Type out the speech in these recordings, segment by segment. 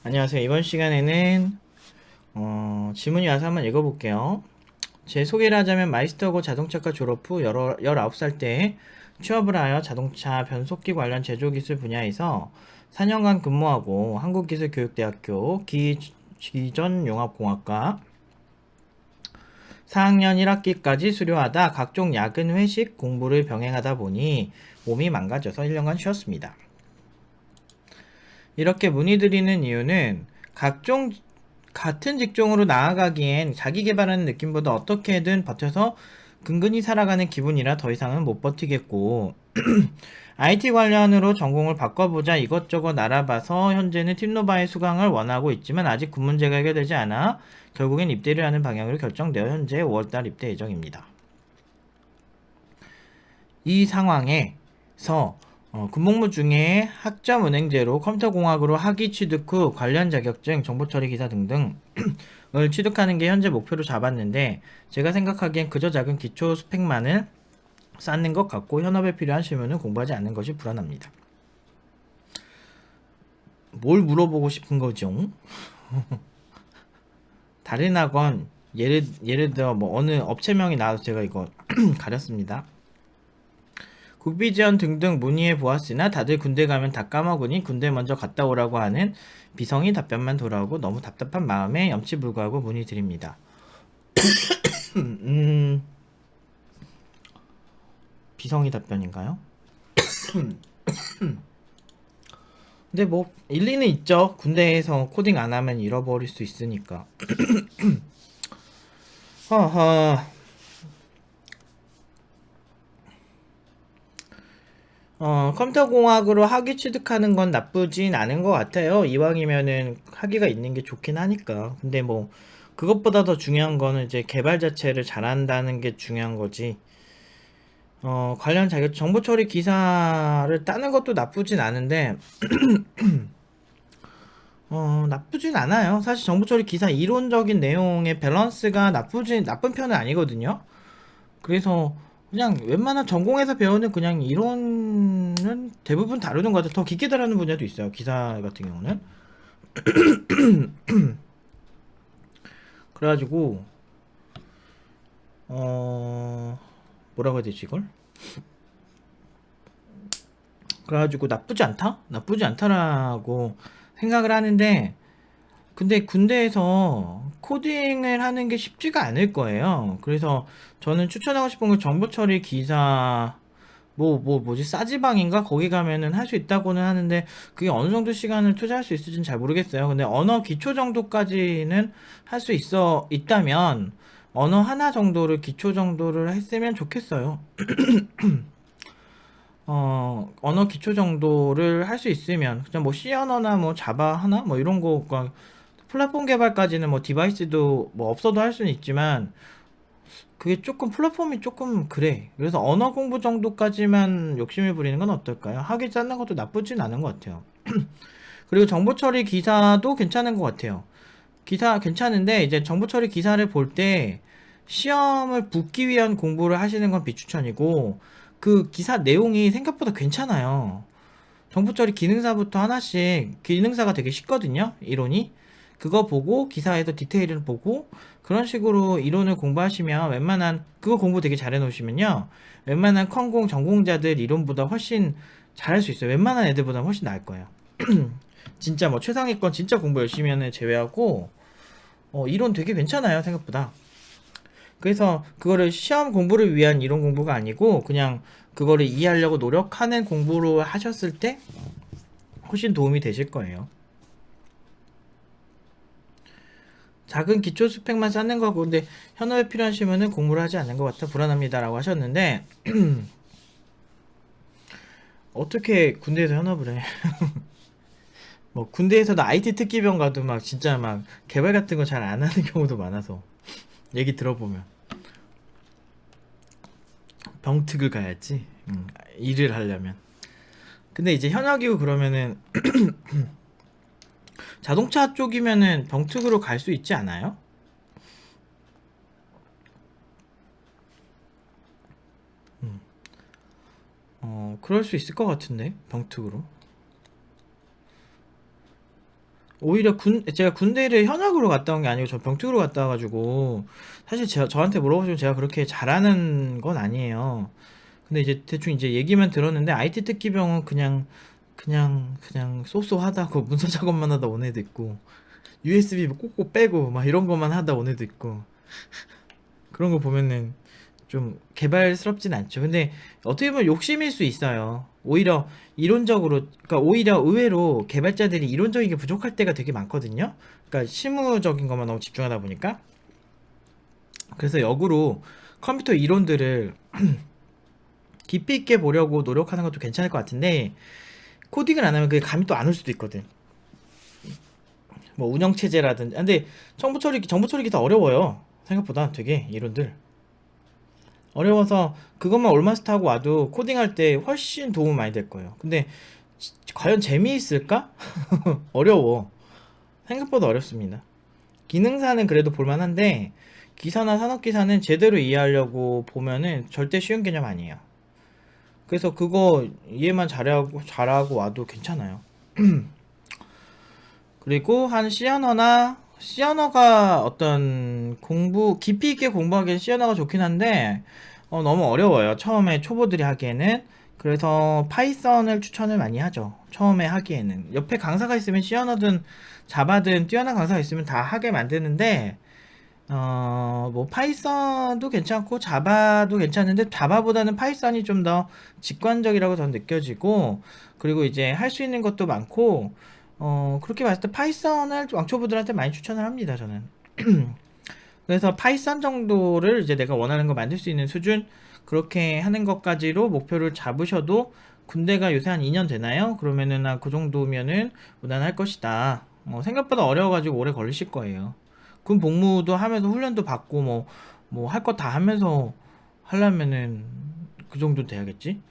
안녕하세요. 이번 시간에는 질문이 와서 한번 읽어볼게요. 제 소개를 하자면 마이스터고 자동차과 졸업 후 19살 때 취업을 하여 자동차 변속기 관련 제조기술 분야에서 4년간 근무하고 한국기술교육대학교 기전융합공학과 4학년 1학기까지 수료하다 각종 야근 회식 공부를 병행하다 보니 몸이 망가져서 1년간 쉬었습니다. 이렇게 문의드리는 이유는 각종 같은 직종으로 나아가기엔 자기 개발하는 느낌보다 어떻게든 버텨서 근근히 살아가는 기분이라 더 이상은 못 버티겠고 IT 관련으로 전공을 바꿔보자 이것저것 알아봐서 현재는 팀노바의 수강을 원하고 있지만 아직 군 문제가 해결되지 않아 결국엔 입대를 하는 방향으로 결정되어 현재 5월달 입대 예정입니다. 이 상황에서 군복무 중에 학점 은행제로 컴퓨터공학으로 학위 취득 후 관련 자격증, 정보처리 기사 등등을 취득하는 게 현재 목표로 잡았는데 제가 생각하기엔 그저 작은 기초 스펙만을 쌓는 것 같고 현업에 필요한 실무는 공부하지 않는 것이 불안합니다. 뭘 물어보고 싶은 거죠? 다른 학원 예를 들어 뭐 어느 업체명이 나와서 제가 이거 가렸습니다. 국비지원 등등 문의해 보았으나 다들 군대 가면 다 까먹으니 군대 먼저 갔다 오라고 하는 비성의 답변만 돌아오고 너무 답답한 마음에 염치불구하고 문의드립니다. 비성의 답변인가요? 근데 뭐 일리는 있죠. 군대에서 코딩 안 하면 잃어버릴 수 있으니까. 허허. 컴퓨터공학으로 학위 취득하는 건 나쁘진 않은 것 같아요. 이왕이면은 학위가 있는 게 좋긴 하니까. 근데 뭐 그것보다 더 중요한 거는 이제 개발 자체를 잘한다는 게 중요한 거지. 관련 자격 정보 처리 기사를 따는 것도 나쁘진 않은데 나쁘진 않아요. 사실 정보 처리 기사 이론적인 내용의 밸런스가 나쁜 편은 아니거든요. 그래서 그냥 웬만한 전공에서 배우는 그냥 이론은 대부분 다루는 것 같아요. 더 깊게 다루는 분야도 있어요. 기사 같은 경우는. 그래가지고 뭐라고 해야 되지 이걸? 그래가지고 나쁘지 않다? 나쁘지 않다라고 생각을 하는데 근데 군대에서 코딩을 하는 게 쉽지가 않을 거예요. 그래서 저는 추천하고 싶은 건 정보 처리 기사 뭐지 싸지방인가 거기 가면은 할 수 있다고는 하는데 그게 어느 정도 시간을 투자할 수 있을지는 잘 모르겠어요. 근데 언어 기초 정도까지는 할 수 있다면 언어 하나 정도를 기초 정도를 했으면 좋겠어요. 언어 기초 정도를 할 수 있으면 그냥 뭐 C 언어나 뭐 자바 하나 뭐 이런 거 그러니까 플랫폼 개발까지는 뭐 디바이스도 뭐 없어도 할 수는 있지만 그게 조금 플랫폼이 조금 그래. 그래서 언어 공부 정도까지만 욕심을 부리는 건 어떨까요? 하기 짜는 것도 나쁘진 않은 것 같아요. 그리고 정보 처리 기사도 괜찮은 것 같아요. 기사 괜찮은데 이제 정보 처리 기사를 볼 때 시험을 붙기 위한 공부를 하시는 건 비추천이고 그 기사 내용이 생각보다 괜찮아요. 정보 처리 기능사부터 하나씩 기능사가 되게 쉽거든요. 이론이. 그거 보고 기사에서 디테일을 보고 그런 식으로 이론을 공부하시면 웬만한 그거 공부 되게 잘해 놓으시면요. 웬만한 컨공 전공자들 이론보다 훨씬 잘할 수 있어요. 웬만한 애들보다 훨씬 나을 거예요. 진짜 뭐 최상위권 진짜 공부 열심히 하는 애 제외하고 이론 되게 괜찮아요. 생각보다. 그래서 그거를 시험 공부를 위한 이론 공부가 아니고 그냥 그거를 이해하려고 노력하는 공부로 하셨을 때 훨씬 도움이 되실 거예요. 작은 기초 스펙만 쌓는 거고 근데 현업에 필요한 시면은 공부를 하지 않는 것 같아 불안합니다라고 하셨는데 어떻게 군대에서 현업을 해? 뭐 군대에서도 IT 특기병 가도 막 진짜 막 개발 같은 거 잘 안 하는 경우도 많아서 얘기 들어보면 병특을 가야지 일을 하려면. 근데 이제 현역이고 그러면은 자동차 쪽이면은 병특으로 갈 수 있지 않아요? 그럴 수 있을 것 같은데 병특으로. 오히려 제가 군대를 현역으로 갔다 온 게 아니고 저 병특으로 갔다 와가지고 사실 저한테 물어보시면 제가 그렇게 잘하는 건 아니에요. 근데 이제 대충 이제 얘기만 들었는데 IT 특기병은 그냥 쏘쏘하다고 문서 작업만 하다 온 애도 있고 USB 꼭꼭 빼고 막 이런 것만 하다 온 애도 있고 그런 거 보면은 좀 개발스럽진 않죠. 근데 어떻게 보면 욕심일 수 있어요. 오히려 이론적으로, 그러니까 오히려 의외로 개발자들이 이론적인 게 부족할 때가 되게 많거든요. 그러니까 실무적인 것만 너무 집중하다 보니까. 그래서 역으로 컴퓨터 이론들을 깊이 있게 보려고 노력하는 것도 괜찮을 것 같은데 코딩을 안 하면 그게 감이 또 안 올 수도 있거든. 뭐 운영체제라든지. 근데 정보 처리 기타 어려워요. 생각보다 되게 이론들. 어려워서 그것만 올마스터하고 와도 코딩할 때 훨씬 도움 많이 될 거예요. 근데 과연 재미있을까? 어려워. 생각보다 어렵습니다. 기능사는 그래도 볼만한데 기사나 산업기사는 제대로 이해하려고 보면은 절대 쉬운 개념 아니에요. 그래서 그거 이해만 잘하고 와도 괜찮아요. 그리고 한 C언어가 어떤 깊이 있게 공부하기엔 C언어가 좋긴 한데, 너무 어려워요. 처음에 초보들이 하기에는. 그래서 파이썬을 추천을 많이 하죠. 처음에 하기에는. 옆에 강사가 있으면 C언어든 자바든 뛰어난 강사가 있으면 다 하게 만드는데, 뭐 파이썬도 괜찮고 자바도 괜찮은데 자바보다는 파이썬이 좀 더 직관적이라고 저는 느껴지고, 그리고 이제 할 수 있는 것도 많고, 그렇게 봤을 때 파이썬을 왕초보들한테 많이 추천을 합니다, 저는. 그래서 파이썬 정도를 이제 내가 원하는 거 만들 수 있는 수준, 그렇게 하는 것까지로 목표를 잡으셔도 군대가 요새 한 2년 되나요? 그러면은 그 정도면은 무난할 것이다. 생각보다 어려워가지고 오래 걸리실 거예요. 군 복무도 하면서 훈련도 받고 뭐 할 거 다 하면서 하려면은 그 정도 돼야겠지?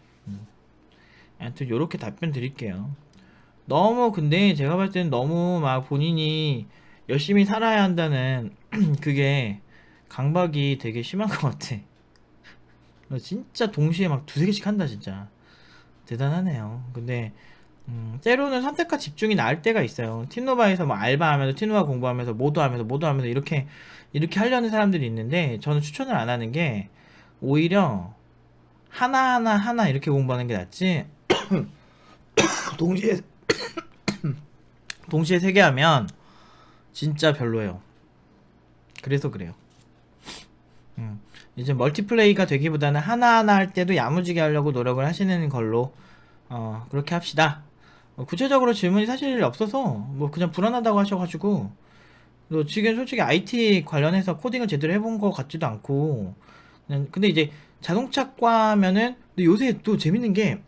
아무튼 요렇게 답변 드릴게요. 너무 근데 제가 봤을 때는 너무 막 본인이 열심히 살아야 한다는 그게 강박이 되게 심한 것 같아. 진짜 동시에 막 두세 개씩 한다 진짜. 대단하네요. 근데 때로는 선택과 집중이 나을 때가 있어요. 팀노바에서 뭐 알바하면서 팀노바 공부하면서 모두 하면서 이렇게 하려는 사람들이 있는데 저는 추천을 안 하는 게 오히려 하나 이렇게 공부하는 게 낫지. 동시에 동시에 세 개 하면 진짜 별로예요. 그래서 그래요. 이제 멀티플레이가 되기보다는 하나하나 할 때도 야무지게 하려고 노력을 하시는 걸로 그렇게 합시다. 구체적으로 질문이 사실 없어서 뭐 그냥 불안하다고 하셔가지고 지금 솔직히 IT 관련해서 코딩을 제대로 해본 것 같지도 않고 근데 이제 자동차과면은 근데 요새 또 재밌는 게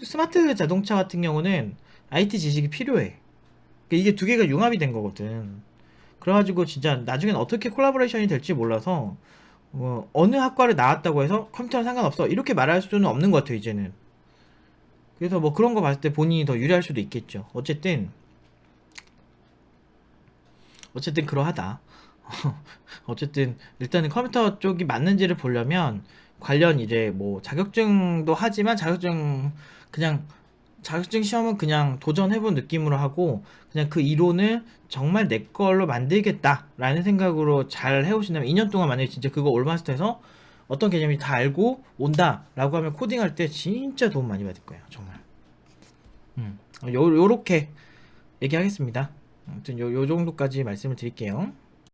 스마트 자동차 같은 경우는 IT 지식이 필요해. 그러니까 이게 두 개가 융합이 된 거거든. 그래가지고 진짜 나중엔 어떻게 콜라보레이션이 될지 몰라서 어느 학과를 나왔다고 해서 컴퓨터랑 상관없어 이렇게 말할 수는 없는 것 같아요 이제는. 그래서 뭐 그런 거 봤을 때 본인이 더 유리할 수도 있겠죠. 어쨌든 그러하다. 어쨌든 일단은 컴퓨터 쪽이 맞는지를 보려면 관련 이제 뭐 자격증도 하지만 자격증 시험은 그냥 도전해본 느낌으로 하고 그냥 그 이론을 정말 내 걸로 만들겠다 라는 생각으로 잘 해오신다면 2년 동안 만약에 진짜 그거 올마스터해서 어떤 개념이 다 알고 온다 라고 하면 코딩할 때 진짜 도움 많이 받을 거예요 정말. 요렇게 얘기하겠습니다. 아무튼 요 정도까지 말씀을 드릴게요.